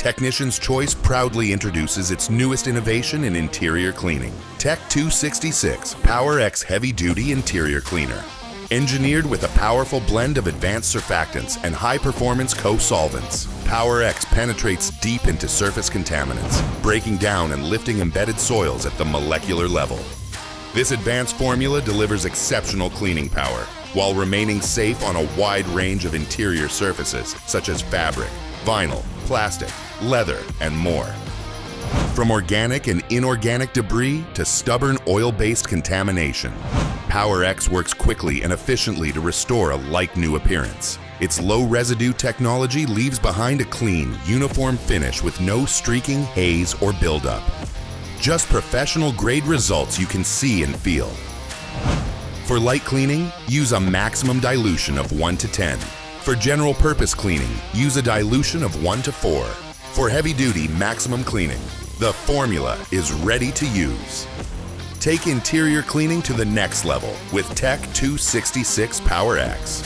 Technician's Choice proudly introduces its newest innovation in interior cleaning, Tec266 Power X Heavy-Duty Interior Cleaner. Engineered with a powerful blend of advanced surfactants and high-performance co-solvents, Power X penetrates deep into surface contaminants, breaking down and lifting embedded soils at the molecular level. This advanced formula delivers exceptional cleaning power, while remaining safe on a wide range of interior surfaces such as fabric, vinyl, plastic, leather, and more. From organic and inorganic debris to stubborn oil-based contamination, Power X works quickly and efficiently to restore a like-new appearance. Its low-residue technology leaves behind a clean, uniform finish with no streaking, haze, or buildup. Just professional-grade results you can see and feel. For light cleaning, use a maximum dilution of 1 to 10. For general purpose cleaning, use a dilution of 1 to 4. For heavy-duty maximum cleaning, the formula is ready to use. Take interior cleaning to the next level with Tec266 Power X.